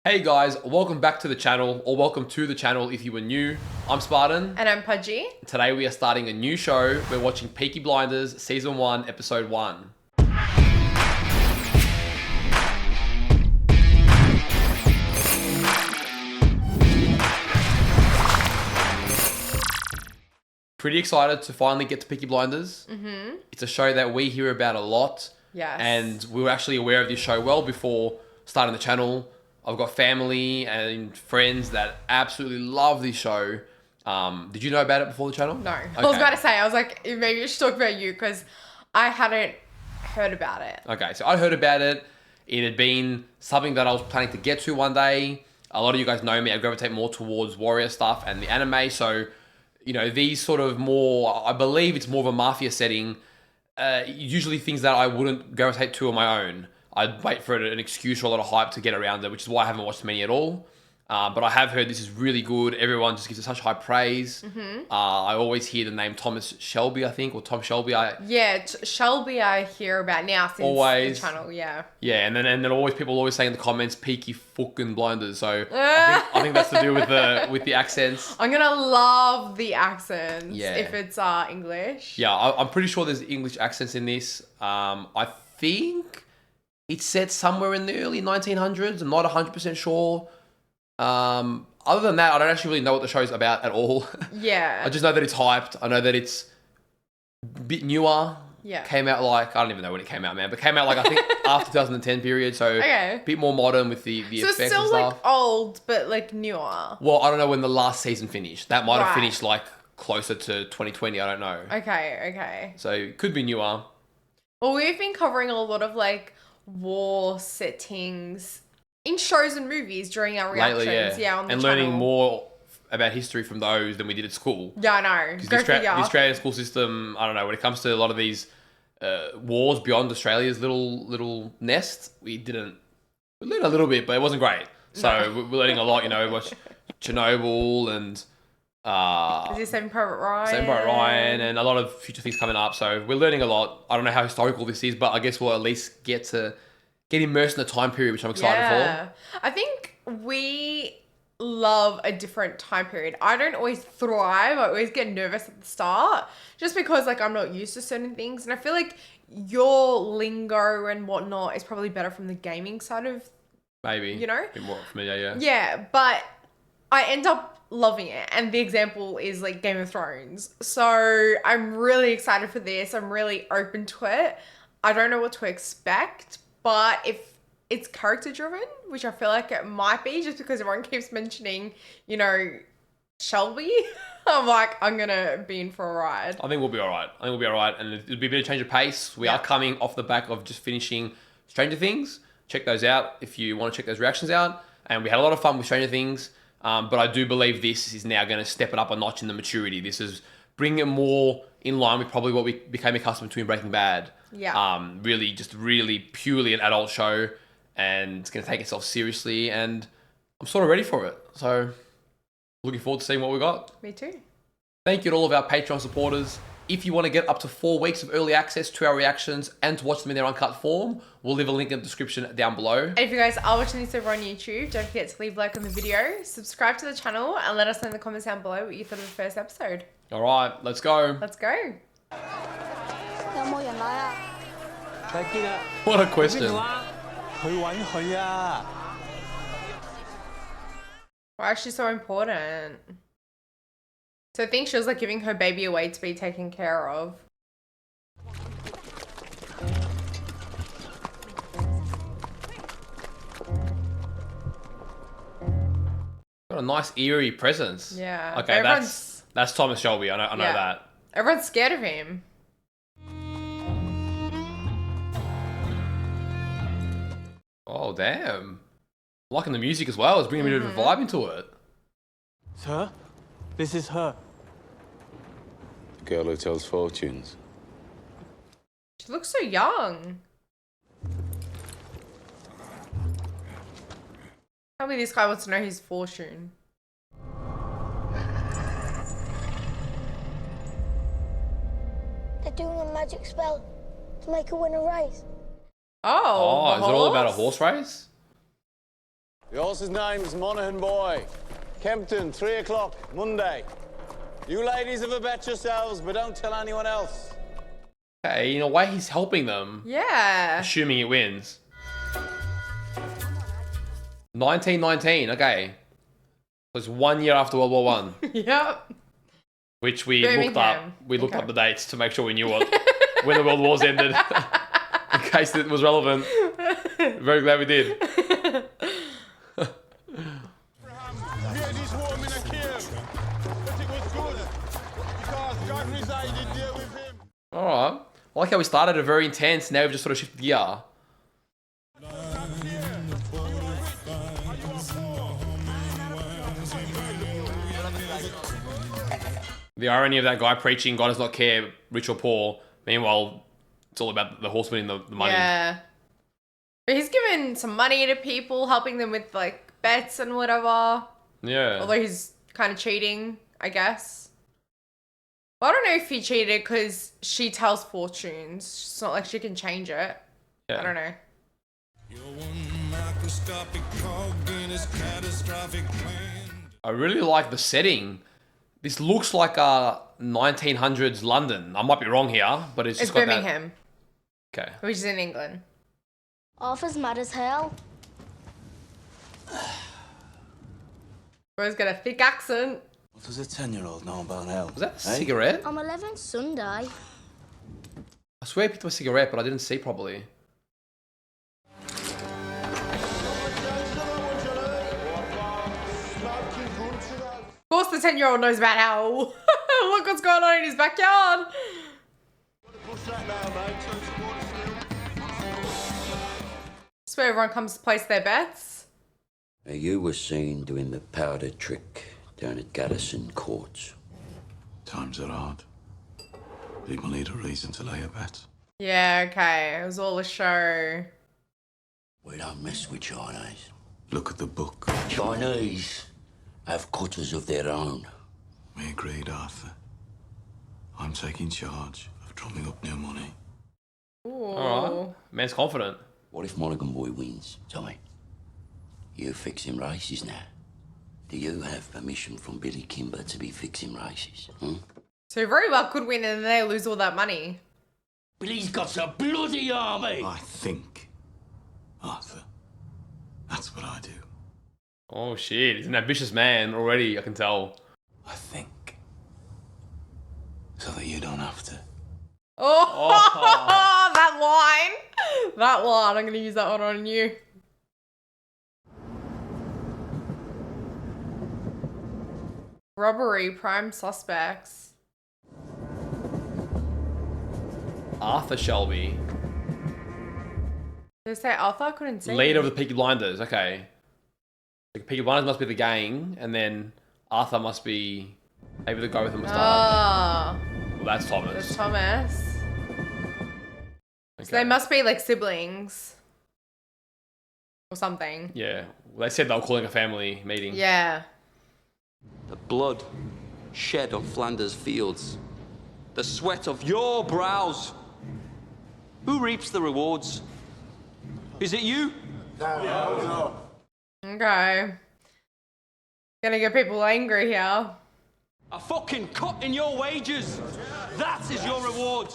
Hey guys, welcome back to the channel, or welcome to the channel if you were new. I'm Spartan. And I'm Pudgey. Today we are starting a new show. We're watching Peaky Blinders Season 1, Episode 1. Pretty excited to finally get to Peaky Blinders. It's a show that we hear about a lot. Yes. And we were actually aware of this show well before starting the channel. I've got family and friends that absolutely love this show. Did you know about it before the channel? No. Okay. I was about to say, I was like, maybe I should talk about you because I hadn't heard about it. Okay, so I heard about it. It had been something that I was planning to get to one day. A lot of you guys know me. I gravitate more towards warrior stuff and the anime. So, you know, these sort of more, I believe it's more of a mafia setting. Usually things that I wouldn't gravitate to on my own. I'd wait for an excuse or a lot of hype to get around it, which is why I haven't watched many at all. But I have heard this is really good. Everyone just gives it such high praise. I always hear the name Thomas Shelby, I think, or Tom Shelby. Shelby I hear about now since Always. the channel, yeah. Yeah, and then always people always say in the comments, Peaky FOOKIN Blinders. So I think that's to do with the accents. I'm gonna love the accents Yeah. if it's English. Yeah, I'm pretty sure there's English accents in this. I think it's set somewhere in the early 1900s. I'm not 100% sure. Other than that, I don't actually really know what the show's about at all. Yeah. I just know that it's hyped. I know that it's a bit newer. Yeah. Came out like, I don't even know when it came out, man, but came out like, I think after 2010 period. So Okay. a bit more modern with the So effects it's still and stuff. like old, but like newer. Well, I don't know when the last season finished. That might have Right. finished like closer to 2020. I don't know. Okay. So it could be newer. Well, we've been covering a lot of like war settings in shows and movies during our reactions. Lately, yeah. On the and channel. learning more about history from those than we did at school. Yeah, I know. Because Go the figure. Australian school system, I don't know, when it comes to a lot of these wars beyond Australia's little nest, we learned a little bit, but it wasn't great. So we're learning a lot, you know, watch Chernobyl and Is this Saving Private Ryan? Saving Private Ryan and a lot of future things coming up. So we're learning a lot. I don't know how historical this is, but I guess we'll at least get immersed in the time period, which I'm excited for. I think we love a different time period. I don't always thrive. I always get nervous at the start just because like I'm not used to certain things. And I feel like your lingo and whatnot is probably better from the gaming side of, Maybe. you know? A bit more familiar, yeah. Yeah, but I end up loving it. And the example is like Game of Thrones. So I'm really excited for this. I'm really open to it. I don't know what to expect, but if it's character driven, which I feel like it might be just because everyone keeps mentioning, you know, Shelby, I'm like, I'm going to be in for a ride. I think we'll be all right. And it'll be a bit of change of pace. We are coming off the back of just finishing Stranger Things. Check those out if you want to check those reactions out. And we had a lot of fun with Stranger Things. But I do believe this is now going to step it up a notch in the maturity. This is bringing it more in line with probably what we became accustomed to in Breaking Bad. Yeah. Really purely an adult show. And it's going to take itself seriously. And I'm sort of ready for it. So looking forward to seeing what we got. Me too. Thank you to all of our Patreon supporters. If you want to get up to 4 weeks of early access to our reactions and to watch them in their uncut form, we'll leave a link in the description down below. And if you guys are watching this over on YouTube, don't forget to leave a like on the video, subscribe to the channel, and let us know in the comments down below what you thought of the first episode. All right, let's go. Let's go. 有冇人來啊？睇見啦， What a question. 去揾佢啊！ Why is she so important? So I think she was like giving her baby away to be taken care of. Got a nice eerie presence. Yeah. Okay, that's Thomas Shelby. I know Yeah. that. Everyone's scared of him. Oh, damn. I'm liking the music as well. It's bringing a bit of a vibe into it. Sir, this is her. The girl who tells fortunes. She looks so young. Tell me this guy wants to know his fortune. They're doing a magic spell to make her win a race. Oh, Oh, is it all about a horse race? The horse's name's Monaghan Boy. Kempton, 3 o'clock, Monday. You ladies have a bet yourselves, but don't tell anyone else. Okay, in a way, he's helping them. Yeah. Assuming it wins. 1919, okay. It was 1 year after World War One, Yep. which we looked up. Birmingham. We looked Okay. up the dates to make sure we knew what when the World Wars ended, in case it was relevant. Very glad we did. All right. I like how we started a very intense. Now we've just sort of shifted gear. The irony of that guy preaching God does not care, rich or poor. Meanwhile, it's all about the horse winning the money. Yeah. But he's giving some money to people, helping them with like bets and whatever. Yeah. Although he's kind of cheating, I guess. Well, I don't know if he cheated because she tells fortunes. It's not like she can change it. Yeah. I don't know. I really like the setting. This looks like a 1900s London. I might be wrong here, but it's just It's got Birmingham, that. Okay. which is in England. Arthur's mad as hell. Bro's got a thick accent. What does a 10-year-old know about hell? Was that a cigarette? I'm 11 Sunday. I swear I picked up a cigarette, but I didn't see properly. Of course, the 10-year-old knows about hell. Look what's going on in his backyard. That's where everyone comes to place their bets. Now, you were seen doing the powder trick down at Garrison Court. Times are hard. People need a reason to lay a bet. Yeah, okay. It was all a show. We don't mess with Chinese. Look at the book. Chinese have cutters of their own. We agreed, Arthur. I'm taking charge of drumming up new money. Ooh. All right. Man's confident. What if Monaghan Boy wins, Tommy? You fixing races now. Do you have permission from Billy Kimber to be fixing races? So he very well could win and then they lose all that money. Billy's got a bloody army! I think, Arthur. That's what I do. Oh shit, he's an ambitious man already, I can tell. I think. So that you don't have to. Oh, that line. That line. I'm going to use that one on you. Robbery, prime suspects. Arthur Shelby. Did they say Arthur? I couldn't see. Leader of the Peaky Blinders, okay. The Peaky Blinders must be the gang, and then Arthur must be maybe the guy with the moustache. Ah, Well, that's Thomas. there's Thomas. Okay. So they must be like siblings. Or something. Yeah. Well, they said they were calling a family meeting. Yeah. The blood shed on Flanders fields. The sweat of your brows. Who reaps the rewards? Is it you? Okay. Gonna get people angry here. A fucking cut in your wages. That is your reward.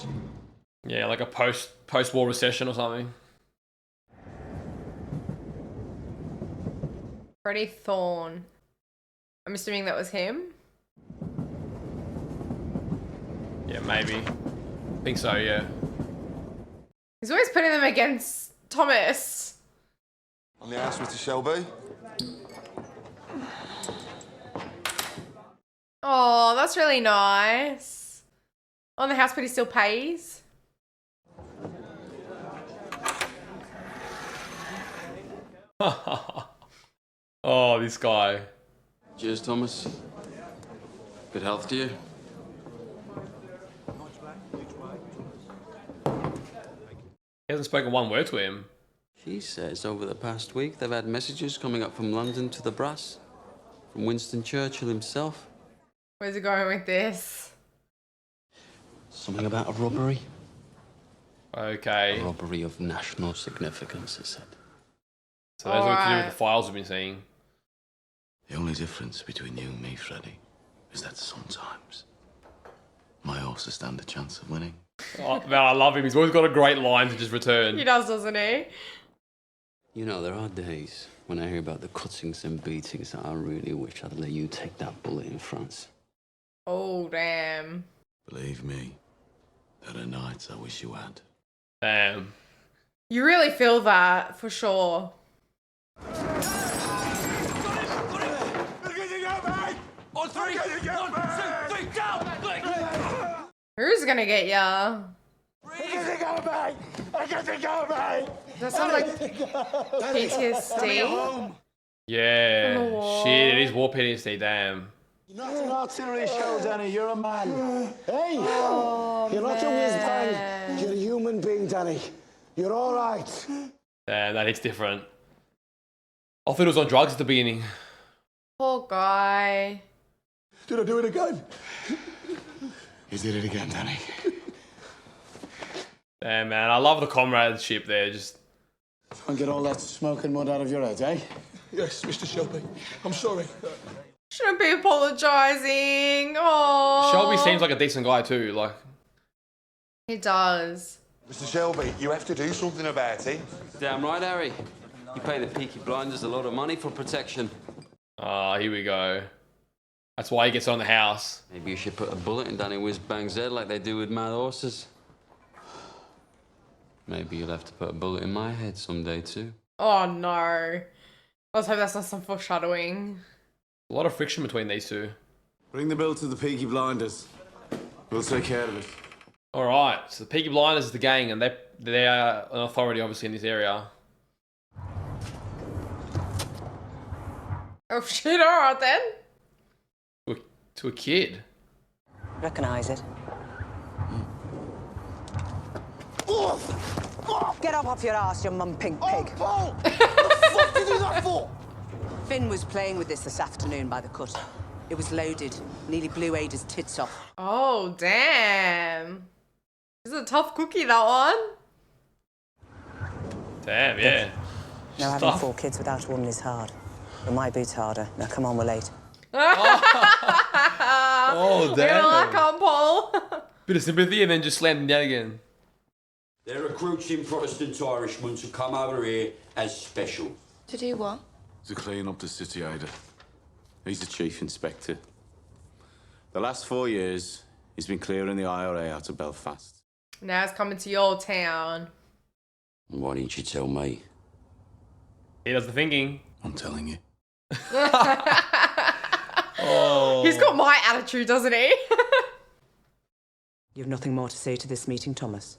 Yeah, like a post-war recession or something. Freddie Thorne. I'm assuming that was him. Yeah, maybe. I think so, yeah. He's always putting them against Thomas. On the house, Mr. Shelby. Oh, that's really nice. On the house, but he still pays. Oh, this guy. Cheers, Thomas. Good health to you. He hasn't spoken one word to him. She says over the past week they've had messages coming up from London to the brass. From Winston Churchill himself. Where's he going with this? Something about a robbery. Okay. A robbery of national significance, it said. So those are to do with Alright. the files we've been seeing. The only difference between you and me, Freddy, is that sometimes my horses stand a chance of winning. Oh, man, I love him. He's always got a great line to just return. He does, doesn't he? You know, there are days when I hear about the cuttings and beatings that I really wish I'd let you take that bullet in France. Oh, damn. Believe me, there are nights I wish you had. Damn. You really feel that, for sure. On three! 1, 2, 3, down! Who's gonna get ya? That sounds like PTSD. Yeah. From the war. Shit, it is war PTSD, damn. You're not an artillery shell, Danny. You're a man. Hey! Oh, You're not a whiz-bang. man. You're a human being, Danny. You're all right. Damn, that hits different. I thought it was on drugs at the beginning. Poor guy. Did I do it again? You did it again, Danny. Damn, man, I love the comradeship there. Just And get all that smoke and mud out of your head, eh? Yes, Mr. Shelby. I'm sorry. Shouldn't be apologizing. Oh. Shelby seems like a decent guy too. Like, He does. Mr. Shelby, you have to do something about it. Damn right, Harry. You pay the Peaky Blinders a lot of money for protection. here we go. That's why he gets on the house. Maybe you should put a bullet in Danny Whiz-Bang's head like they do with mad horses. Maybe you'll have to put a bullet in my head someday too. Oh no. Let's hope that's not some foreshadowing. A lot of friction between these two. Bring the bill to the Peaky Blinders. We'll take care of it. All right, so the Peaky Blinders is the gang, and they are an authority obviously in this area. Oh shit, alright then. To a kid. Recognise it? Get up off your ass, you mum pink pig. Paul! What the fuck did you do that for? Finn was playing with this afternoon by the cut. It was loaded. Nearly blew Ada's tits off. Oh damn. This is a tough cookie, that one. Damn, yeah. Now having 4 kids without a woman is hard. But my boot's harder. Now come on, we're late. Oh, You know that, can't Paul? Bit of sympathy and then just slam them down again. They're recruiting Protestant Irishmen to come over here as special. To do what? To clean up the city, Ada. He's the chief inspector. The last 4 years, he's been clearing the IRA out of Belfast. Now it's coming to your town. Why didn't you tell me? He does the thinking. I'm telling you. He's got my attitude, doesn't he? You have nothing more to say to this meeting, Thomas?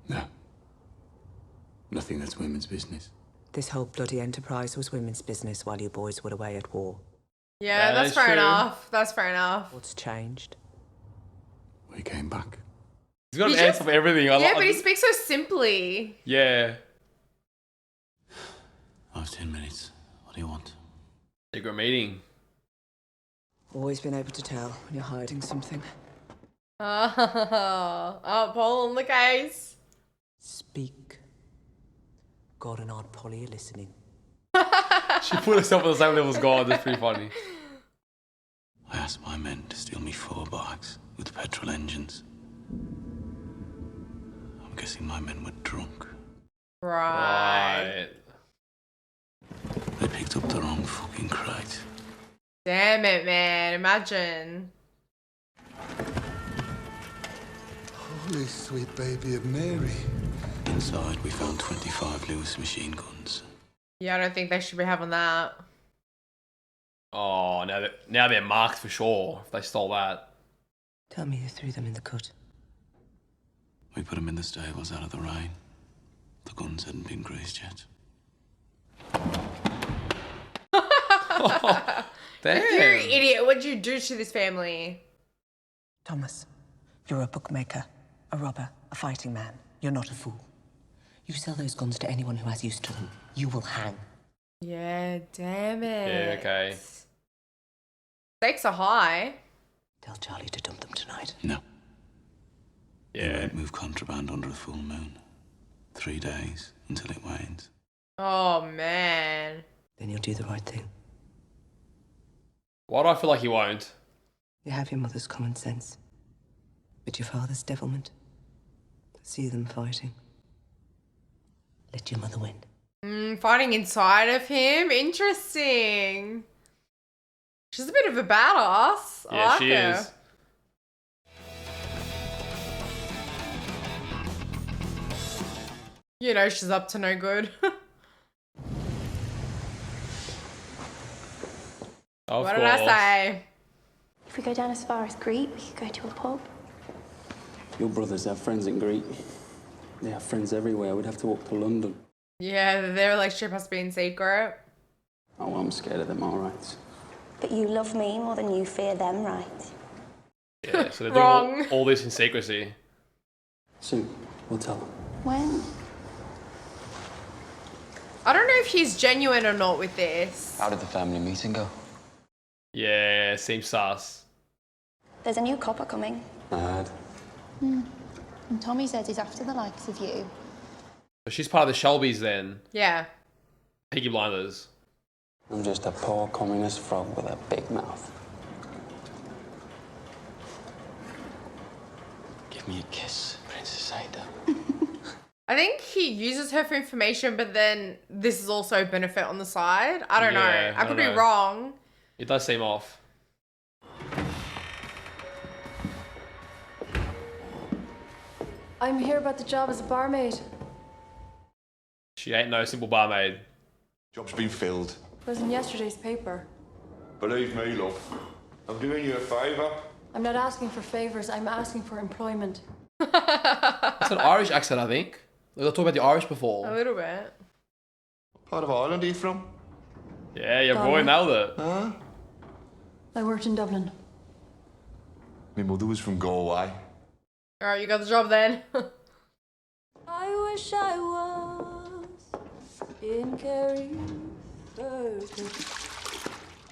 No. Nothing that's women's business. This whole bloody enterprise was women's business while you boys were away at war. Yeah, that's fair enough. That's fair enough. What's changed? We came back. He's got He an just- answer for everything. Yeah, but he speaks so simply. Yeah. I have 10 minutes. What do you want? Secret meeting. Always been able to tell when you're hiding something. Oh, Paul on the case. Speak. God and Aunt Polly are listening. She put herself on the same level as God. That's pretty funny. I asked my men to steal me 4 bikes with petrol engines. I'm guessing my men were drunk. Right. They picked up the wrong fucking crate. Damn it, man. Imagine. Holy sweet baby of Mary. Inside, we found 25 Lewis machine guns. Yeah, I don't think they should be having that. Oh, now they're marked for sure if they stole that. Tell me you threw them in the cut. We put them in the stables out of the rain. The guns hadn't been greased yet. Damn. You idiot. What'd you do to this family? Thomas, you're a bookmaker, a robber, a fighting man. You're not a fool. You sell those guns to anyone who has use to them. You will hang. Yeah, damn it. Yeah, okay. Stakes are high. Tell Charlie to dump them tonight. No. Yeah. We won't move contraband under a full moon. 3 days until it wanes. Oh, man. Then you'll do the right thing. Why do I feel like he won't? You have your mother's common sense, but your father's devilment. See them fighting. Let your mother win. Fighting inside of him? Interesting. She's a bit of a badass. I Yeah, like she her. is. You know she's up to no good. Of What did I course. say? If we go down as far as Greek, we could go to a pub. Your brothers have friends in Greece. They have friends everywhere. We'd have to walk to London. Yeah, their relationship has to be in secret. Oh, well, I'm scared of them, all right. But you love me more than you fear them, right? Yeah, so they're Wrong. doing all this in secrecy. Soon, we'll tell them. When? I don't know if he's genuine or not with this. How did the family meeting go? Yeah, seems sus. There's a new copper coming. Mad. And Tommy says he's after the likes of you. So she's part of the Shelbys then. Yeah. Peaky Blinders. I'm just a poor communist frog with a big mouth. Give me a kiss, Princess Ada. I think he uses her for information, but then this is also a benefit on the side. I don't know. Yeah, I could be don't know. wrong. It does seem off. I'm here about the job as a barmaid. She ain't no simple barmaid. Job's been filled. It was in yesterday's paper. Believe me, love. I'm doing you a favour. I'm not asking for favours, I'm asking for employment. That's an Irish accent, I think. We've talked about the Irish before. A little bit. What part of Ireland are you from? Yeah, your boy nailed it. Huh? I worked in Dublin. My mother was from Galway. Alright, you got the job then. I wish I was in Kerry,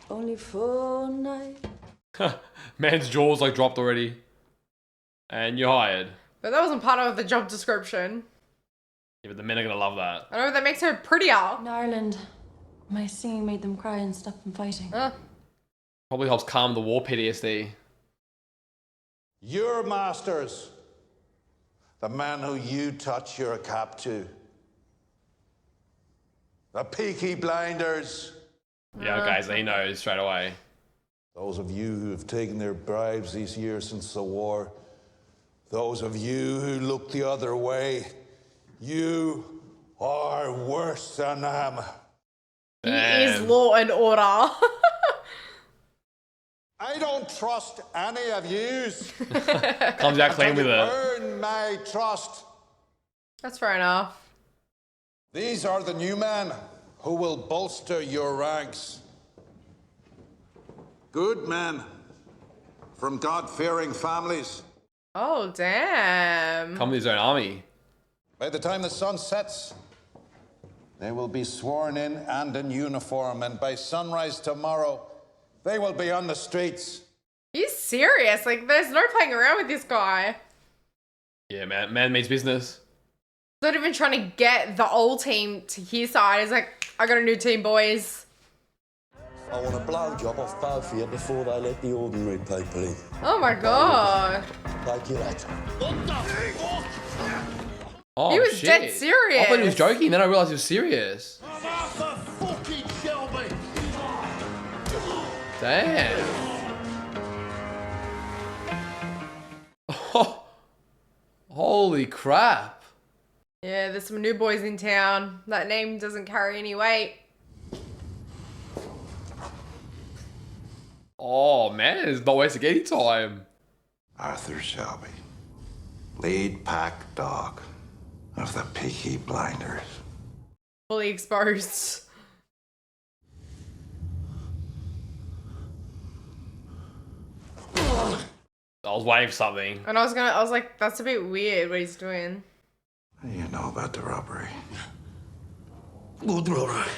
only for night. Man's jaw's like dropped already. And you're hired. But that wasn't part of the job description. Yeah, but the men are gonna love that. I don't know if that makes her prettier. In Ireland, my singing made them cry and stop them fighting. Probably helps calm the war PTSD. Your masters, the man who you touch your cap to, the Peaky Blinders. Yeah, okay, so he knows straight away. Those of you who have taken their bribes these years since the war, those of you who look the other way, you are worse than them. He is law and order. I don't trust any of yous. Comes out clean with it. Earn my trust. That's fair enough. These are the new men who will bolster your ranks. Good men from God-fearing families. Oh, damn. Come with his own army. By the time the sun sets, they will be sworn in and in uniform, and by sunrise tomorrow, they will be on the streets. He's serious. Like, there's no playing around with this guy. Yeah, man means business. Not even trying to get the old team to his side. He's like, I got a new team, boys. I want a blowjob off both of you before they let the ordinary people in. Oh my god. Thank you, lads. What the fuck? Oh, He was shit. dead serious. I thought he was joking, then I realised he was serious. Fucking Shelby! Damn. Oh, holy crap. Yeah, there's some new boys in town. That name doesn't carry any weight. Oh, man, there's no wasting any time. Arthur Shelby, lead pack dog of the Peaky Blinders. Fully exposed. I was waiting for something. And I was like, that's a bit weird what he's doing. What do you know about the robbery? Good robbery.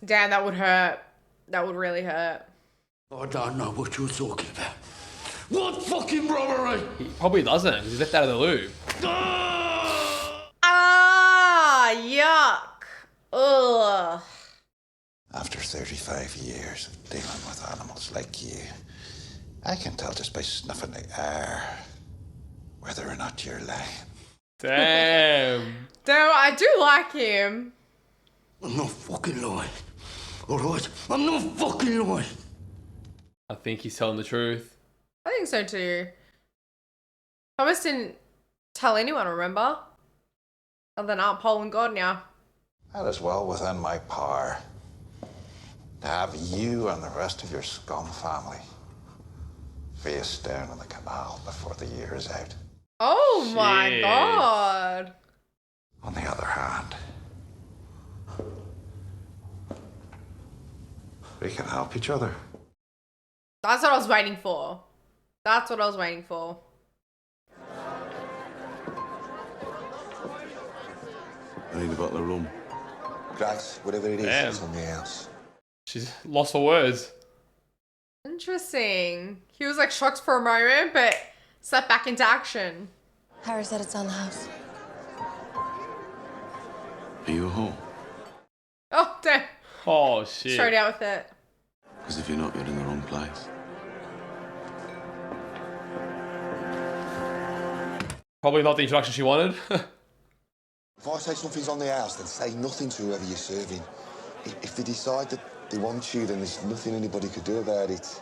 Damn, that would hurt. That would really hurt. I don't know what you're talking about. What fucking robbery? He probably doesn't, 'cause he's left out of the loop. Ah, yuck. Ugh. After 35 years of dealing with animals like you, I can tell just by snuffing the air whether or not you're lying. Damn. Though I do like him. I'm not fucking lying. Alright? I'm not fucking lying. I think he's telling the truth. I think so too. Thomas didn't tell anyone, remember? Other than Aunt Pole and God now. That is well within my power to have you and the rest of your scum family face down in the canal before the year is out. Oh my Shit. God. On the other hand, we can help each other. That's what I was waiting for. That's what I was waiting for. I need a bottle of rum. Grace, whatever it is, Damn. it's on the house. She's lost for words. Interesting. He was like shocked for a moment, but stepped back into action. Harry said it's on the house. Are you at home? Oh, damn. Oh, shit. Straight out with it. Because if you're not, you're in the wrong place. Probably not the introduction she wanted. If I say something's on the house, then say nothing to whoever you're serving. If they decide that they want you, then there's nothing anybody could do about it.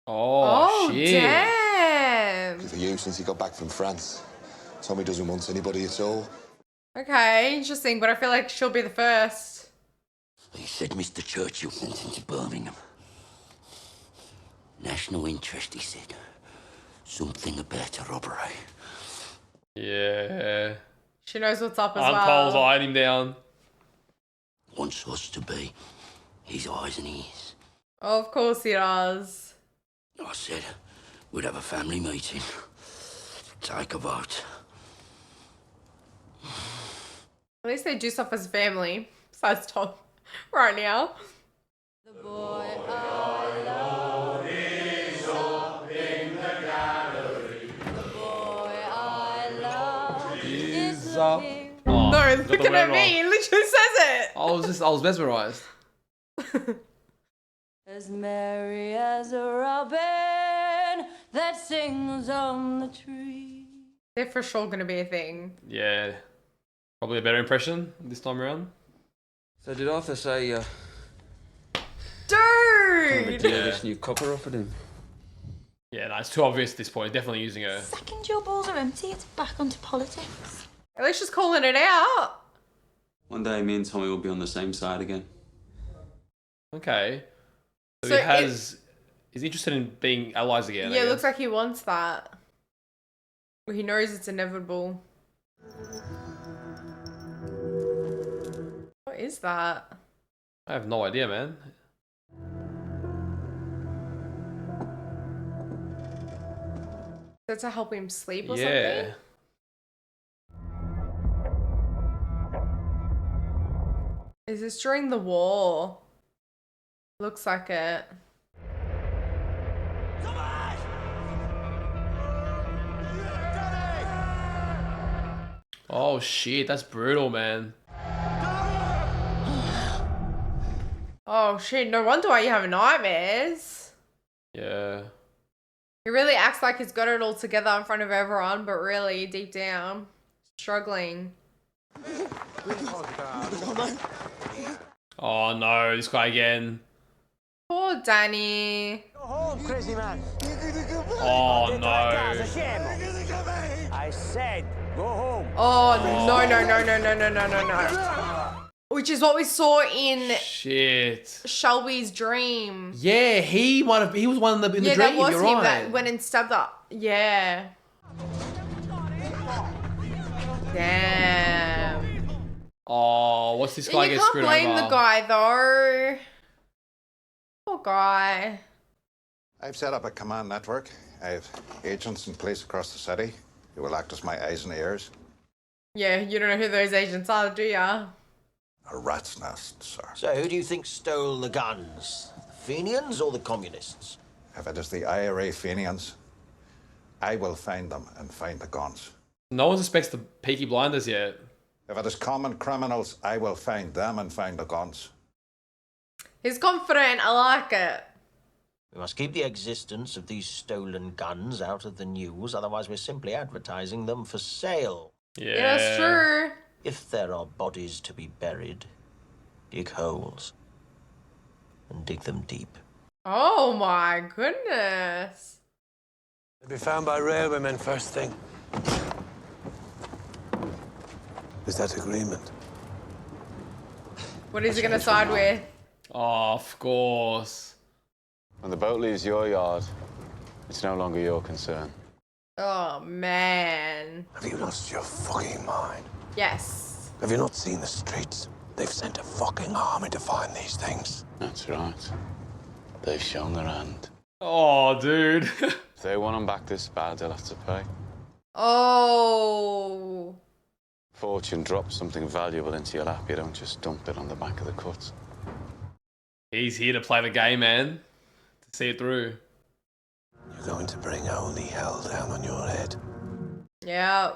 Oh, shit. Damn. For you, since he got back from France, Tommy doesn't want anybody at all. Okay, interesting, but I feel like she'll be the first. He said Mr. Churchill sent him to Birmingham. National interest, he said. Something about a robbery. Yeah. She knows what's up as Aunt well. Pole's eyeing him down. Wants us to be his eyes and ears. Oh, of course he does. I said we'd have a family meeting. Take a vote. At least they do stuff as a family. Besides Tom, right now. The boy I love is up in the gallery. The boy I love is up. looking. Oh, No, got the looking word at wrong. me. He literally says it. I was mesmerized. As merry as a robin that sings on the tree. They're for sure going to be a thing. Yeah. Probably a better impression this time around. So did Arthur say, kind of a Dude! deal this new copper offered him? Yeah, no, it's too obvious at this point. Definitely using her. Second your balls are empty, it's back onto politics. At least she's calling it out. One day, me and Tommy will be on the same side again. Okay. So, So he's interested in being allies again. Yeah, it looks like he wants that. Well, he knows it's inevitable. What is that? I have no idea, man. Is that to help him sleep or Yeah. something? Is this during the war? Looks like it. Oh shit, that's brutal, man. Oh shit, no wonder why you have nightmares. Yeah. He really acts like he's got it all together in front of everyone, but really, deep down, struggling. Oh no, this guy again. Poor Danny. Go home, crazy man. Oh no. I said, go home. Oh no. Which is what we saw in Shit. Shelby's dream. Yeah, he was one in the dream. That was You're him right. that went and stabbed up. Yeah. Damn. Oh, what's this guy You get can't screwed blame over? the guy though. Poor guy. I've set up a command network. I have agents in place across the city who will act as my eyes and ears. Yeah, you don't know who those agents are, do ya? A rat's nest, sir. So who do you think stole the guns? The Fenians or the communists? If it is the IRA Fenians, I will find them and find the guns. No one suspects the Peaky Blinders yet. If it is common criminals, I will find them and find the guns. He's confident. I like it. We must keep the existence of these stolen guns out of the news, otherwise we're simply advertising them for sale. Yeah, that's true. If there are bodies to be buried, dig holes and dig them deep. Oh my goodness. They'll be found by railwaymen first thing. Is that agreement? What is he gonna side with? Oh, of course. When the boat leaves your yard, it's no longer your concern. Oh man. Have you lost your fucking mind? Yes. Have you not seen the streets? They've sent a fucking army to find these things. That's right. They've shown their hand. Oh, dude. If they want them back this bad, they'll have to pay. Oh. Fortune drops something valuable into your lap, you don't just dump it on the back of the cut. He's here to play the game, man. To see it through. You're going to bring only hell down on your head. Yeah.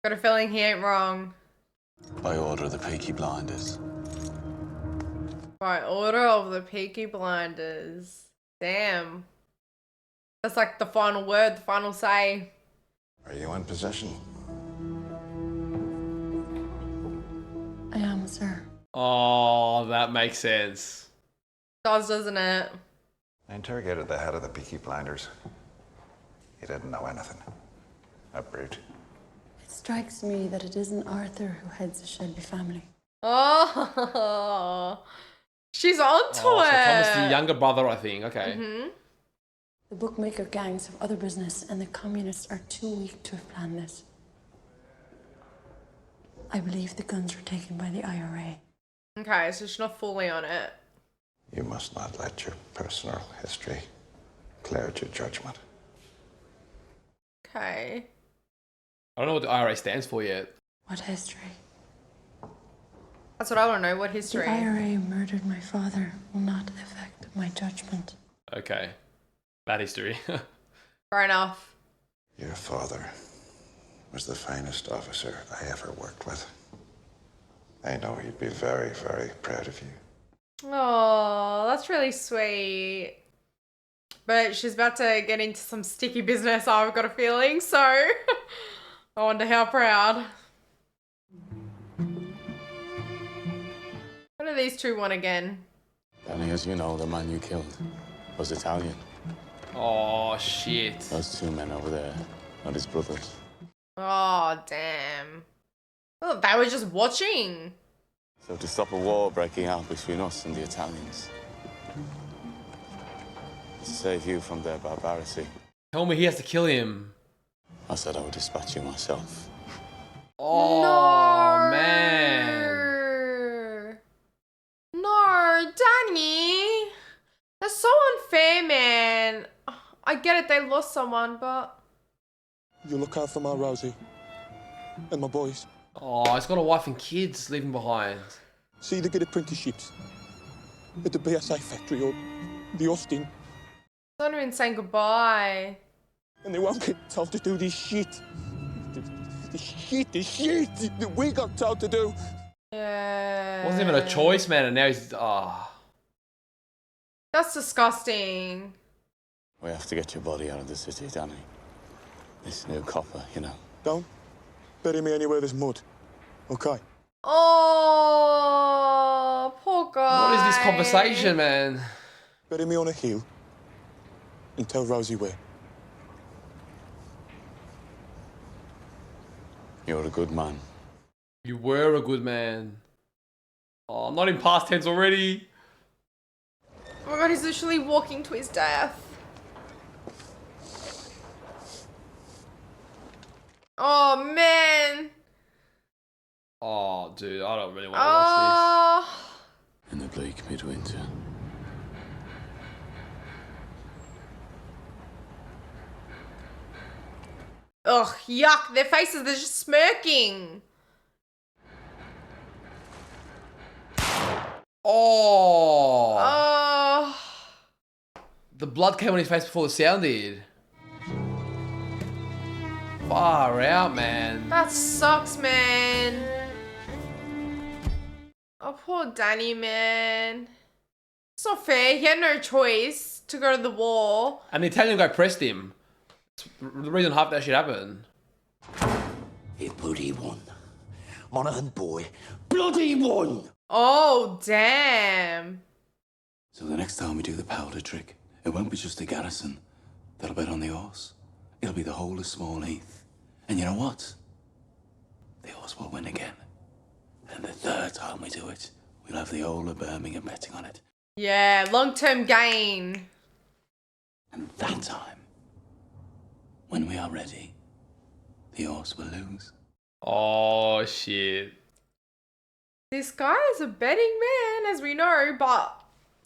Got a feeling he ain't wrong. By order of the Peaky Blinders. By order of the Peaky Blinders. Damn. That's like the final word, the final say. Are you in possession? I am, sir. Oh, that makes sense. Does, doesn't it? I interrogated the head of the Peaky Blinders. He didn't know anything. A brute. It strikes me that it isn't Arthur who heads the Shelby family. Oh. She's onto Oh, so it. Thomas, the younger brother, I think. Okay. Mm-hmm. The bookmaker gangs have other business, and the communists are too weak to have planned this. I believe the guns were taken by the IRA. Okay, so she's not fully on it. You must not let your personal history cloud your judgment. Okay. I don't know what the IRA stands for yet. What history? That's what I want to know. What history? The IRA murdered my father will not affect my judgment. Okay. Bad history. Fair enough. Your father was the finest officer I ever worked with. I know he'd be very, very proud of you. Oh, that's really sweet. But she's about to get into some sticky business, I've got a feeling, so I wonder how proud. What do these two want again? Danny, as you know, the man you killed was Italian. Oh, shit. Those two men over there are his brothers. Oh, damn. Well, they were just watching. So to stop a war breaking out between us and the Italians, to save you from their barbarity, Tell me he has to kill him. I said I would dispatch you myself. Oh, No. man. No, Danny. That's so unfair, man. I get it, they lost someone, but... You look out for my Rosie and my boys. Oh, he's got a wife and kids leaving behind. See, they get apprenticeships at the BSA factory or the Austin, Not even saying goodbye. and they won't get told to do this shit. The shit that we got told to do. Yeah. Wasn't even a choice, man, and now he's... Oh. That's disgusting. We have to get your body out of the city, Danny. This new copper, you know. Don't bury me anywhere there's mud, okay? Oh, poor guy. What is this conversation, man? Bury me on a hill and tell Rosie where. You're a good man. You were a good man. Oh, I'm not in past tense already. Oh my god, he's literally walking to his death. Oh, man. Oh, dude, I don't really want to watch Oh. In the bleak midwinter. Ugh, yuck. Their faces, they're just smirking. Oh. Oh. The blood came on his face before the sound did. Far out, man. That sucks, man. Oh, poor Danny, man. It's not fair. He had no choice to go to the war. And the Italian guy pressed him. It's the reason half that shit happened. He bloody won. Monaghan boy, bloody won! Oh, damn. So the next time we do the powder trick, it won't be just the garrison that'll bet on the horse. It'll be the whole of Small Heath. And you know what? The horse will win again. And the third time we do it, we'll have the whole of Birmingham betting on it. Yeah, long-term gain. And that time, when we are ready, the horse will lose. Oh, shit. This guy is a betting man, as we know, but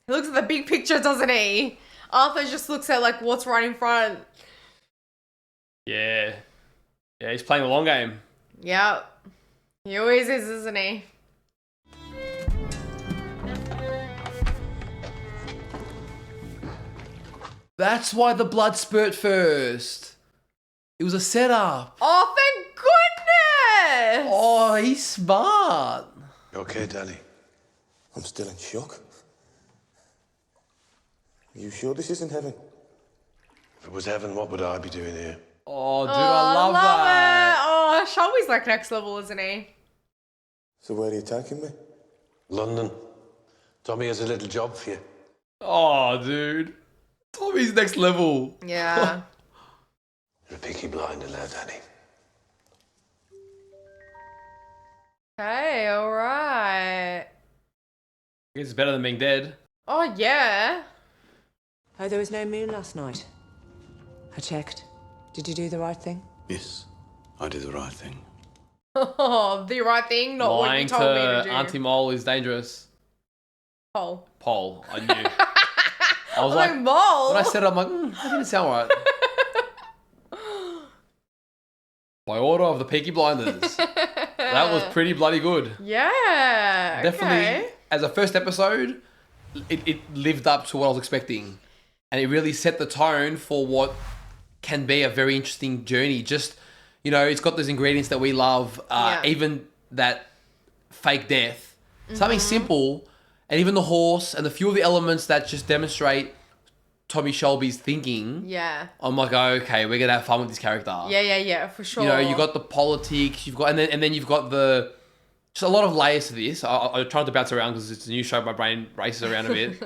he looks at the big picture, doesn't he? Arthur just looks at, like, what's right in front. Yeah. Yeah, he's playing the long game. Yep. He always is, isn't he? That's why the blood spurt first. It was a setup. Oh, thank goodness! Oh, he's smart. You okay, Danny? I'm still in shock. Are you sure this isn't heaven? If it was heaven, what would I be doing here? Oh, dude, I love that. It. Oh, Shelby's like next level, isn't he? So where are you taking me? London. Tommy has a little job for you. Oh, dude. Tommy's next level. Yeah. You're a Peaky blinder now, Danny. Okay, alright. It's better than being dead. Oh, yeah. Oh, there was no moon last night. I checked. Did you do the right thing? Yes, I did the right thing. Oh, the right thing, not what you Lying told me to to do. Auntie Mole is dangerous. Paul. Paul, I knew. I was like, Mole? When I said it, I'm like, that didn't sound right. By order of the Peaky Blinders. That was pretty bloody good. Yeah. Definitely, okay. as a first episode, it lived up to what I was expecting. And it really set the tone for what can be a very interesting journey. Just, you know, it's got those ingredients that we love. Even that fake death. Something simple. And even the horse and the few of the elements that just demonstrate Tommy Shelby's thinking. Yeah. I'm like, okay, we're going to have fun with this character. Yeah, for sure. You know, you got the politics, you've got, and then you've got just a lot of layers to this. I tried to bounce around because it's a new show. My brain races around a bit.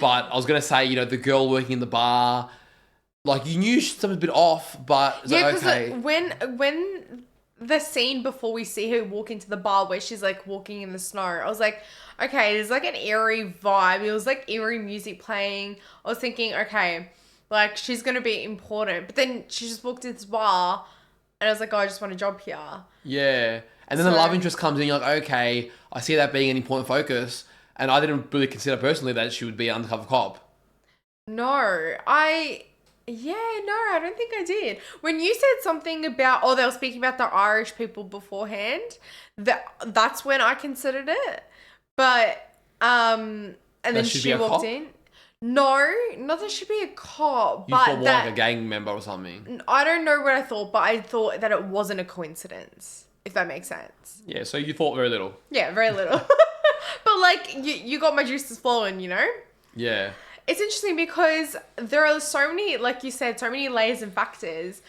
But I was going to say, you know, the girl working in the bar, like you knew something was a bit off, but it's yeah, like, because okay. when the scene before we see her walk into the bar where she's like walking in the snow, I was like, okay, there's like an eerie vibe. It was like eerie music playing. I was thinking, okay, like she's going to be important. But then she just walked into this bar and I was like, oh, I just want a job here. Yeah. And then the love interest comes in. You're like, okay, I see that being an important focus. And I didn't really consider personally that she would be an undercover cop. No, I don't think I did. When you said something about, they were speaking about the Irish people beforehand, that's when I considered it. But, and then she walked in. No, not that she'd be a cop, You but thought more like a gang member or something. I don't know what I thought, but I thought that it wasn't a coincidence, if that makes sense. Yeah, so you thought very little. Yeah, very little. But like, you got my juices flowing, you know? Yeah. It's interesting because there are so many, like you said, so many layers and factors.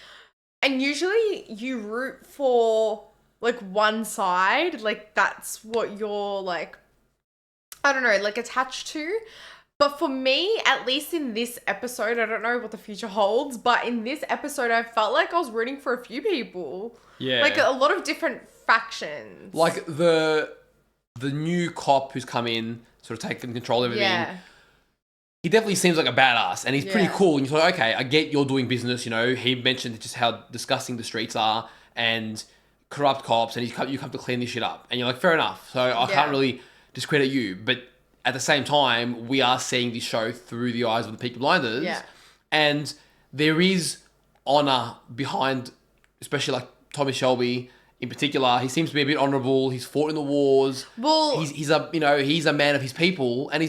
And usually you root for like one side. Like that's what you're like, I don't know, like attached to. But for me, at least in this episode, I don't know what the future holds, but in this episode, I felt like I was rooting for a few people. Yeah. Like a lot of different factions. Like the new cop who's come in, sort of taken control of everything. Yeah. He definitely seems like a badass and he's pretty Yeah. cool. And you thought, okay, I get you're doing business, you know. He mentioned just how disgusting the streets are and corrupt cops and you come to clean this shit up. And you're like, fair enough. So I can't really discredit you. But at the same time, we are seeing this show through the eyes of the Peaky Blinders. Yeah. And there is honor behind, especially like Tommy Shelby in particular. He seems to be a bit honorable. He's fought in the wars. Well, he's a man of his people, and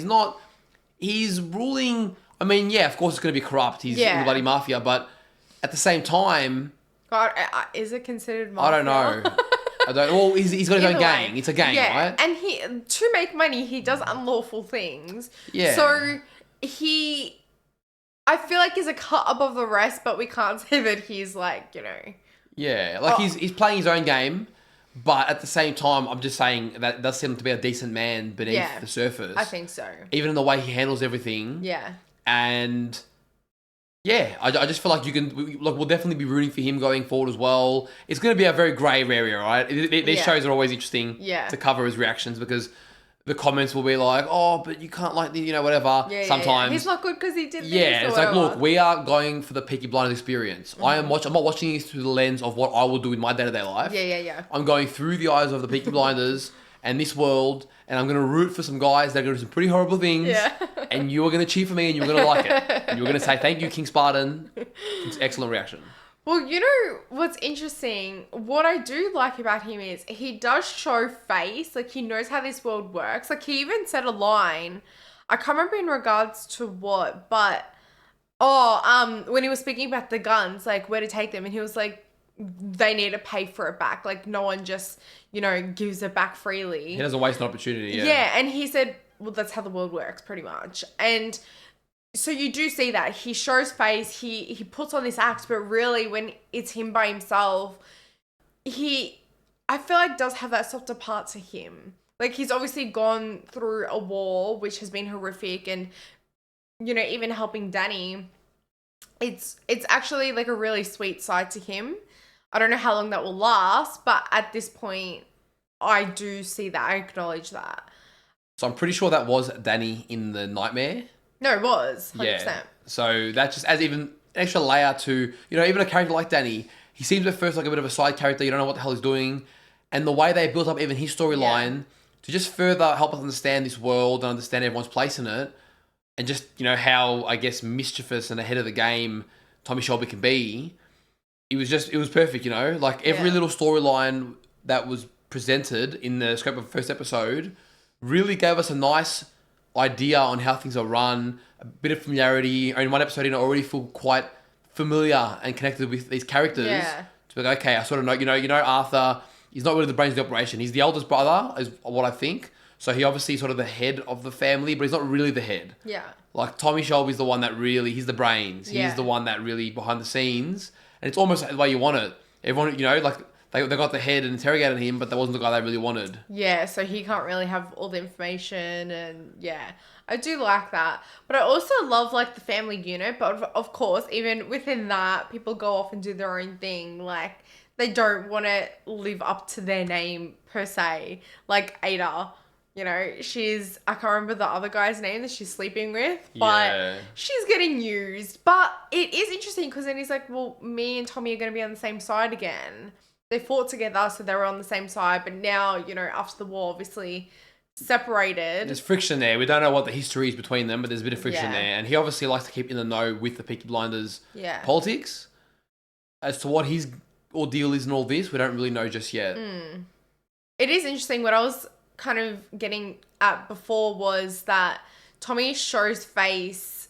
he's ruling. I mean, yeah, of course it's going to be corrupt. He's in the bloody mafia, but at the same time, God, is it considered I don't mafia? know. I don't. Well, he's got his own Either gang. way. It's a gang, yeah. right? And to make money, he does unlawful things. Yeah. So I feel like he's a cut above the rest, but we can't say that he's like, Yeah, like he's playing his own game, but at the same time, I'm just saying that does seem to be a decent man beneath the surface. I think so. Even in the way he handles everything. Yeah. And yeah, I just feel like we'll definitely be rooting for him going forward as well. It's going to be a very grey area, right? These shows are always interesting to cover his reactions because the comments will be like, oh, but you can't like the, whatever. Yeah, sometimes. He's not good because he did this. Yeah, it's whatever. like, look, we are going for the Peaky Blinders experience. I'm not watching this through the lens of what I will do in my day-to-day life. Yeah. I'm going through the eyes of the Peaky Blinders and this world, and I'm going to root for some guys that are going to do some pretty horrible things. Yeah. And you are going to cheer for me and you're going to like it. And you're going to say, thank you, King Spartan. It's an excellent reaction. Well, you know what's interesting? What I do like about him is he does show face. Like, he knows how this world works. Like, he even said a line. I can't remember in regards to what, but... when he was speaking about the guns, like, where to take them. And he was like, they need to pay for it back. Like, no one just, gives it back freely. He doesn't waste an opportunity, yeah. Yeah, and he said, well, that's how the world works, pretty much. And... so you do see that he shows face, he puts on this act, but really when it's him by himself, I feel like does have that softer part to him. Like, he's obviously gone through a war, which has been horrific, and even helping Danny, it's actually like a really sweet side to him. I don't know how long that will last, but at this point, I do see that. I acknowledge that. So I'm pretty sure that was Danny in the Nightmare. No, it was 100%. Yeah. So that just adds even an extra layer to, even a character like Danny. He seems at first like a bit of a side character. You don't know what the hell he's doing. And the way they built up even his storyline to just further help us understand this world and understand everyone's place in it. And just, how, I guess, mischievous and ahead of the game Tommy Shelby can be. It was perfect, Like every little storyline that was presented in the scope of the first episode really gave us a nice idea on how things are run, a bit of familiarity. In one episode, I already feel quite familiar and connected with these characters. Yeah. To be like, okay, I sort of know, Arthur, he's not really the brains of the operation. He's the eldest brother, is what I think. So he obviously is sort of the head of the family, but he's not really the head. Yeah. Like, Tommy Shelby's the one that really, he's the brains. Yeah. He's the one that really behind the scenes. And it's almost like the way you want it. Everyone, like, they got the head and interrogated him, but that wasn't the guy they really wanted. Yeah, so he can't really have all the information, and yeah, I do like that. But I also love like the family unit, but of course, even within that, people go off and do their own thing. Like, they don't want to live up to their name per se. Like Ada, she's, I can't remember the other guy's name that she's sleeping with, but she's getting used. But it is interesting because then he's like, well, me and Tommy are going to be on the same side again. They fought together, so they were on the same side. But now, after the war, obviously separated. There's friction there. We don't know what the history is between them, but there's a bit of friction there. And he obviously likes to keep in the know with the Peaky Blinders politics. As to what his ordeal is in all this, we don't really know just yet. It is interesting. What I was kind of getting at before was that Tommy shows face.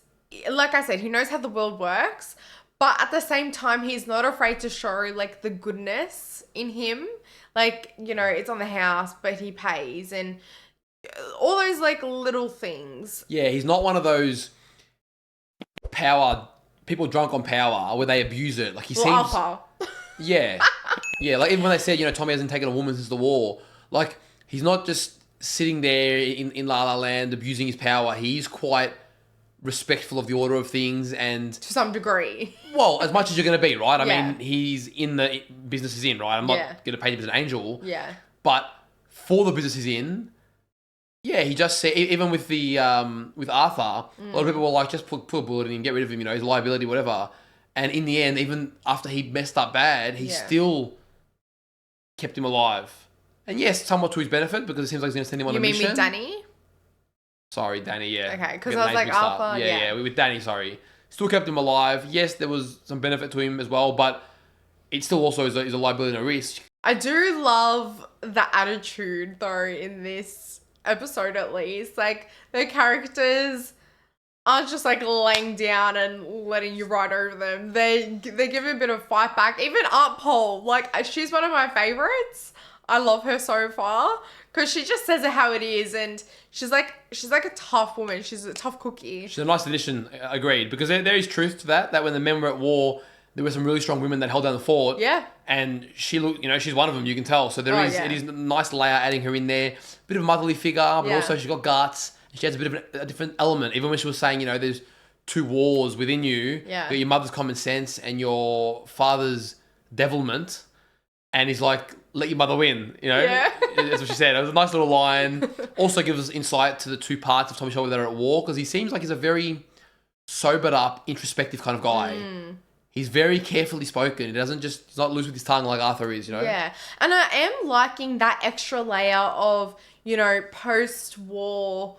Like I said, he knows how the world works. But at the same time, he's not afraid to show, like, the goodness in him. Like, it's on the house, but he pays. And all those, like, little things. Yeah, he's not one of those people drunk on power where they abuse it. Like, he seems... Alpha. Yeah. Yeah, like, even when they said, Tommy hasn't taken a woman since the war. Like, he's not just sitting there in La La Land abusing his power. He's quite respectful of the order of things and... to some degree. Well, as much as you're going to be, right? I mean, he's in the business he's in, right? I'm not going to paint him as an angel. Yeah. But for the business he's in, he just said, even with the, with Arthur, a lot of people were like, just put a bullet in him, get rid of him, his liability, whatever. And in the end, even after he messed up bad, he still kept him alive. And yes, somewhat to his benefit, because it seems like he's going to send him on a mission. You mean with Danny? Sorry, Danny, yeah. Okay, because I was like, Arthur, Yeah, with Danny, sorry. Still kept him alive. Yes, there was some benefit to him as well, but it still also is a liability and a risk. I do love the attitude, though, in this episode at least. Like, the characters aren't just like laying down and letting you ride over them. They give a bit of fight back. Even Aunt Pole, like she's one of my favorites. I love her so far because she just says it how it is, and she's like a tough woman. She's a tough cookie. She's a nice addition, agreed, because there is truth to that. That when the men were at war, there were some really strong women that held down the fort. Yeah. And she looked, she's one of them, you can tell. So it is a nice layer adding her in there. Bit of a motherly figure, but also she's got guts. She has a bit of a different element. Even when she was saying, there's two wars within you. Yeah. You got your mother's common sense and your father's devilment. And he's like, let your mother win, Yeah. That's what she said. It was a nice little line. Also gives us insight to the two parts of Tommy Shelby that are at war, because he seems like he's a very sobered up, introspective kind of guy. He's very carefully spoken. He's not loose with his tongue like Arthur is, Yeah. And I am liking that extra layer of, post-war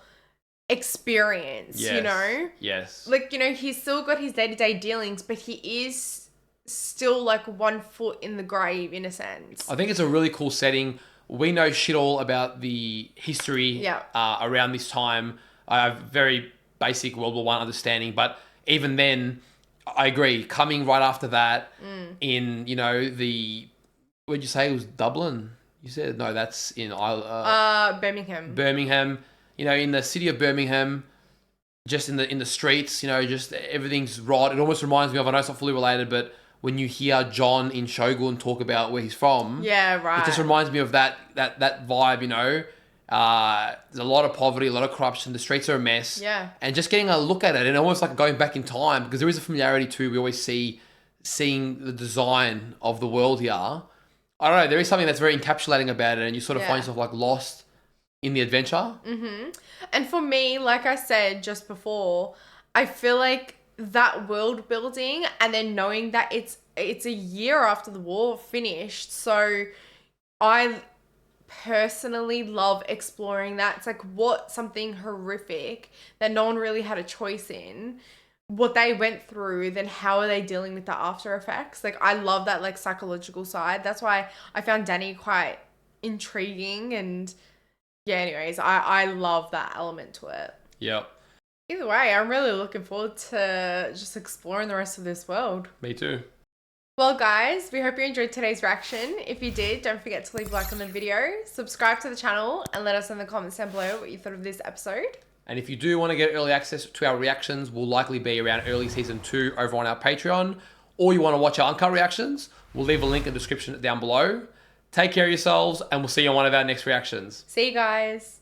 experience, Yes. Like, he's still got his day-to-day dealings, but he is still like 1 foot in the grave in a sense. I think it's a really cool setting. We know shit all about the history around this time. I have very basic World War I understanding, but even then, I agree. Coming right after that in, where'd you say it was Dublin? You said, no, that's in Birmingham. Birmingham, in the city of Birmingham, just in the streets, just everything's right. It almost reminds me of, I know it's not fully related, but when you hear John in Shogun talk about where he's from, right. It just reminds me of that vibe. There's a lot of poverty, a lot of corruption. The streets are a mess. Yeah. And just getting a look at it, and almost like going back in time, because there is a familiarity too. We always seeing the design of the world here. I don't know. There is something that's very encapsulating about it, and you sort of find yourself like lost in the adventure. And for me, like I said just before, I feel like that world building, and then knowing that it's a year after the war finished, so I personally love exploring that. It's like, what something horrific that no one really had a choice in, what they went through, then how are they dealing with the after effects? Like, I love that like psychological side. That's why I found Danny quite intriguing, and anyways, I love that element to it. Yep. Either way, I'm really looking forward to just exploring the rest of this world. Me too. Well, guys, we hope you enjoyed today's reaction. If you did, don't forget to leave a like on the video, subscribe to the channel, and let us know in the comments down below what you thought of this episode. And if you do want to get early access to our reactions, we'll likely be around early season 2 over on our Patreon, or you want to watch our uncut reactions, we'll leave a link in the description down below. Take care of yourselves, and we'll see you on one of our next reactions. See you guys.